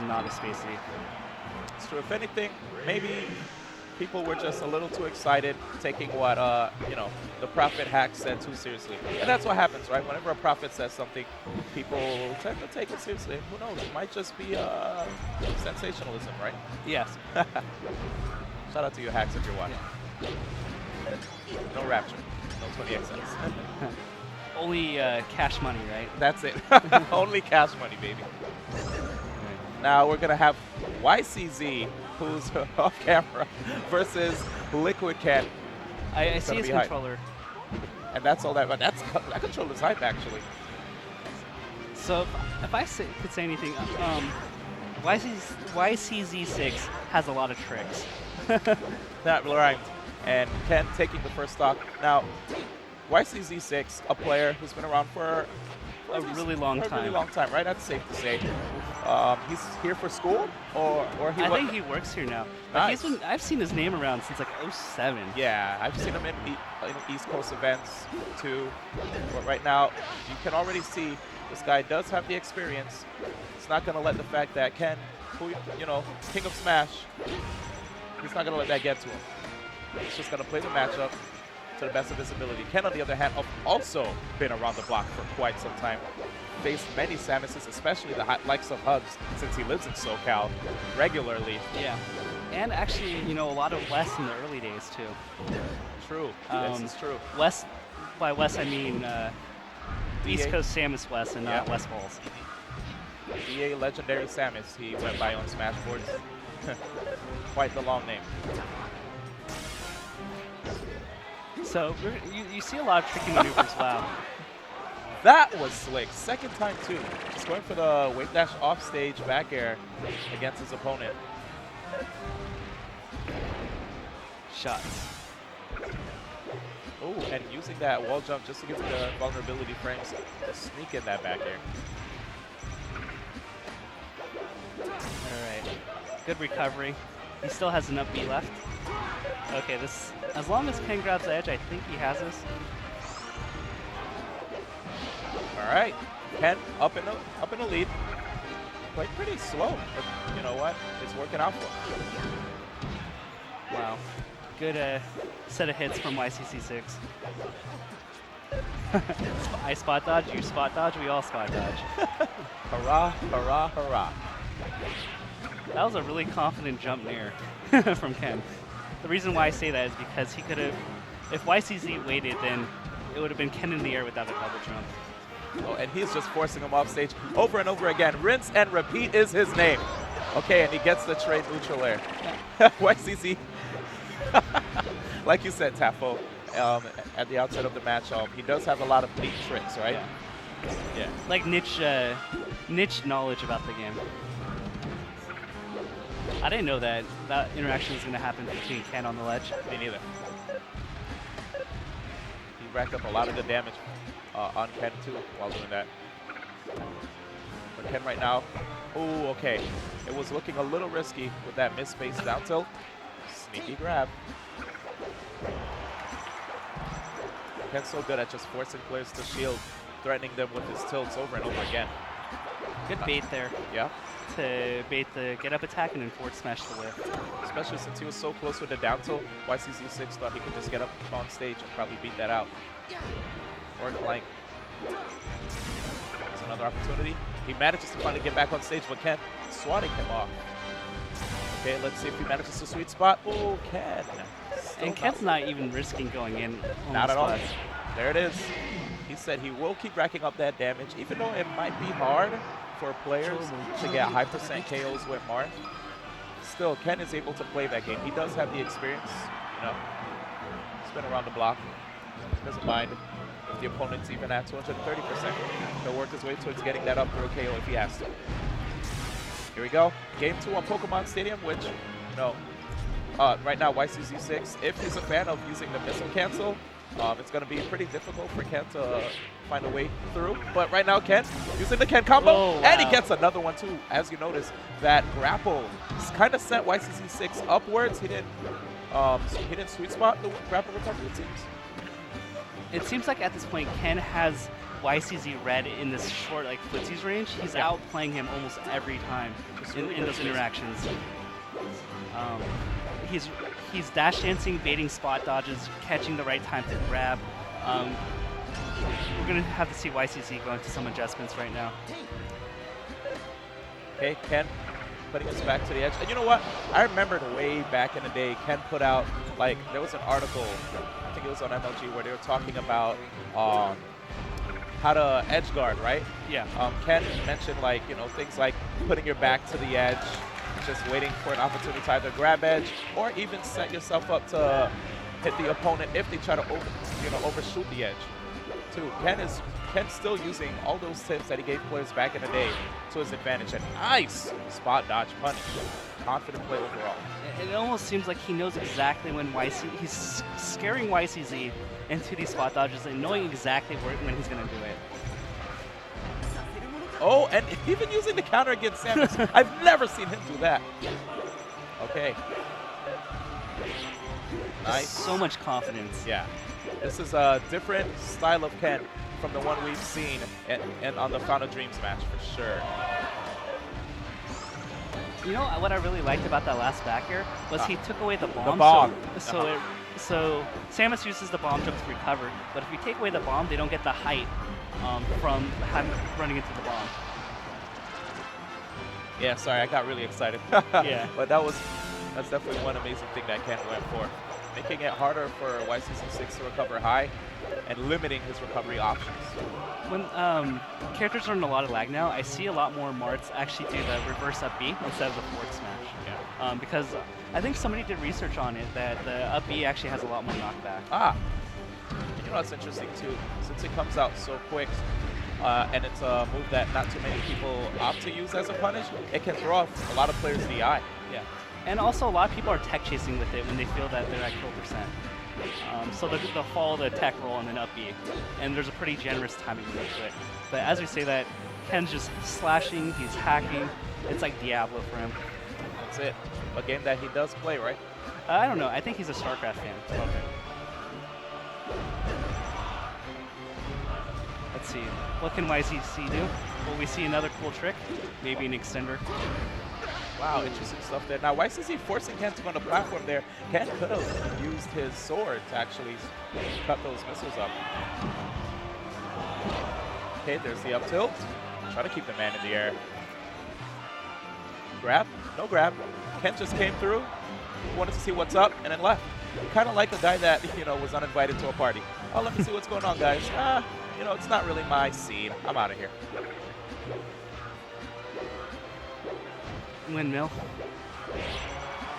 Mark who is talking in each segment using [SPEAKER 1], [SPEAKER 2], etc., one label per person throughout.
[SPEAKER 1] not a spacey.
[SPEAKER 2] So if anything, maybe people were just a little too excited, taking what you know, the Prophet hack said too seriously. And that's what happens, right? Whenever a Prophet says something, people tend to take it seriously. Who knows? It might just be sensationalism, right?
[SPEAKER 1] Yes.
[SPEAKER 2] Shout out to you hacks if you're watching. No Rapture, no 20XS.
[SPEAKER 1] Only cash money, right?
[SPEAKER 2] That's it. Only cash money, baby. Now we're gonna have ycz6, who's off camera, versus Liquid Ken.
[SPEAKER 1] I see his controller.
[SPEAKER 2] And that's all that. But that controller's hype, actually.
[SPEAKER 1] So if I could say anything, ycz6 has a lot of tricks.
[SPEAKER 2] That rhymed. And Ken taking the first stock. Now, ycz6, a player who's been around for
[SPEAKER 1] a really long time,
[SPEAKER 2] right? That's safe to say. He's here for school, or he.
[SPEAKER 1] I think he works here now. But
[SPEAKER 2] Nice.
[SPEAKER 1] I've seen his name around since like '07.
[SPEAKER 2] Yeah, I've seen him in East Coast events too. But right now, you can already see this guy does have the experience. He's not going to let the fact that Ken, who, you know, King of Smash, he's not going to let that get to him. He's just going to play the matchup to the best of his ability. Ken, on the other hand, have also been around the block for quite some time. Faced many Samuses, especially the likes of Hugs, since he lives in SoCal regularly.
[SPEAKER 1] Yeah. And actually, you know, a lot of Wes in the early days, too.
[SPEAKER 2] True. This is true.
[SPEAKER 1] Wes, by Wes, I mean East Coast Samus Wes and not Wes Balls.
[SPEAKER 2] EA Legendary Samus, he went by on Smashboards. Quite the long name.
[SPEAKER 1] So you see a lot of tricky maneuvers. Wow.
[SPEAKER 2] That was slick. Second time, too. Just going for the wave dash off stage back air against his opponent.
[SPEAKER 1] Shots.
[SPEAKER 2] Oh, and using that wall jump just to get the vulnerability frames to sneak in that back air.
[SPEAKER 1] All right. Good recovery. He still has an up B left. Okay, this, as long as Ken grabs the edge, I think he has this.
[SPEAKER 2] All right, Ken up in the lead. Played pretty slow, but you know what? It's working out for him.
[SPEAKER 1] Wow, good set of hits from ycz6. I spot dodge, you spot dodge, we all spot dodge.
[SPEAKER 2] Hurrah, hurrah, hurrah.
[SPEAKER 1] That was a really confident jump near from Ken. The reason why I say that is because he could have, if ycz6 waited, then it would have been Ken in the air without a double jump.
[SPEAKER 2] Oh, and he's just forcing him off stage over and over again. Rinse and repeat is his name. Okay, and he gets the trade neutral air. ycz6, like you said, Tafo, at the outset of the match, he does have a lot of neat tricks, right?
[SPEAKER 1] Yeah. Like niche knowledge about the game. I didn't know that interaction was going to happen between Ken on the ledge.
[SPEAKER 2] Me neither. He racked up a lot of good damage on Ken too while doing that. But Ken right now, oh, okay. It was looking a little risky with that misspace down tilt. Sneaky grab. Ken's so good at just forcing players to shield, threatening them with his tilts over and over again.
[SPEAKER 1] Good bait there.
[SPEAKER 2] Yeah.
[SPEAKER 1] To bait the get up attack and then forward smash the lift.
[SPEAKER 2] Especially since he was so close with the down tilt, ycz6 thought he could just get up on stage and probably beat that out. Or flank. That's another opportunity. He manages to finally get back on stage, but Ken swatting him off. Okay, let's see if he manages to sweet spot. Oh, Ken.
[SPEAKER 1] And Ken's not even risking going in.
[SPEAKER 2] Not at all. There it is. He said he will keep racking up that damage, even though it might be hard for players to get high percent KOs with Marth. Still, Ken is able to play that game. He does have the experience, you know. He's been around the block. Doesn't mind if the opponent's even at 230%. He'll work his way towards getting that up through a KO if he has to. Here we go. Game 2 on Pokemon Stadium, which, you know, right now, ycz6, if he's a fan of using the missile cancel, it's going to be pretty difficult for Ken to find a way through. But right now, Ken using the Ken combo, and he gets another one too. As you notice, that grapple kind of sent ycz6 upwards. He didn't sweet spot the grapple recovery, it seems.
[SPEAKER 1] It seems like at this point, Ken has YCZ red in this short like footsies range, he's outplaying him almost every time in those interactions. He's dash dancing, baiting spot dodges, catching the right time to grab. We're gonna have to see YCZ go into some adjustments right now.
[SPEAKER 2] Okay, Ken putting us back to the edge. And you know what? I remembered way back in the day, Ken put out, like, there was an article, I think it was on MLG, where they were talking about how to edge guard, right?
[SPEAKER 1] Yeah.
[SPEAKER 2] Ken mentioned, like, you know, things like putting your back to the edge, just waiting for an opportunity to either grab edge or even set yourself up to hit the opponent if they try to overshoot the edge. Too. Ken's still using all those tips that he gave players back in the day to his advantage. And nice spot dodge punish. Confident play overall.
[SPEAKER 1] It almost seems like he knows exactly when he's scaring YCZ into these spot dodges and knowing exactly when he's going to do it.
[SPEAKER 2] Oh, and even using the counter against Samus. I've never seen him do that. Okay. Nice.
[SPEAKER 1] So much confidence.
[SPEAKER 2] Yeah. This is a different style of Ken from the one we've seen and on the Fountain of Dreams match for sure.
[SPEAKER 1] You know what I really liked about that last back air was he took away the bomb.
[SPEAKER 2] The bomb.
[SPEAKER 1] So Samus uses the bomb jump to recover, but if you take away the bomb, they don't get the height from running into the bomb.
[SPEAKER 2] Yeah, sorry, I got really excited.
[SPEAKER 1] Yeah.
[SPEAKER 2] But that's definitely one amazing thing that Ken went for. Making it harder for ycz6 to recover high and limiting his recovery options.
[SPEAKER 1] When characters are in a lot of lag now, I see a lot more Marths actually do the reverse up B instead of the forward smash.
[SPEAKER 2] Yeah.
[SPEAKER 1] Because I think somebody did research on it that the up B actually has a lot more knockback.
[SPEAKER 2] Ah. You know what's interesting too? Since it comes out so quick, and it's a move that not too many people opt to use as a punish, it can throw off a lot of players' DI.
[SPEAKER 1] Yeah. And also, a lot of people are tech chasing with it when they feel that they're at kill percent. So they'll follow the tech roll and then up B. And there's a pretty generous timing move to it. But as we say that, Ken's just slashing, he's hacking. It's like Diablo for him.
[SPEAKER 2] That's it. A game that he does play, right?
[SPEAKER 1] I don't know. I think he's a StarCraft fan.
[SPEAKER 2] Okay.
[SPEAKER 1] Let's see. What can YCC do? Will we see another cool trick? Maybe an extender.
[SPEAKER 2] Wow, interesting stuff there. Now, YCC forcing Ken to go on the platform there. Ken could have used his sword to actually cut those missiles up. Okay, there's the up tilt. Try to keep the man in the air. Grab? No grab. Ken just came through, wanted to see what's up, and then left. Kind of like a guy that, you know, was uninvited to a party. Oh, let me see what's going on, guys. You know, it's not really my scene. I'm out of here.
[SPEAKER 1] Windmill.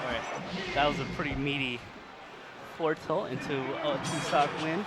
[SPEAKER 1] Alright, that was a pretty meaty forward tilt into a 2-stock win.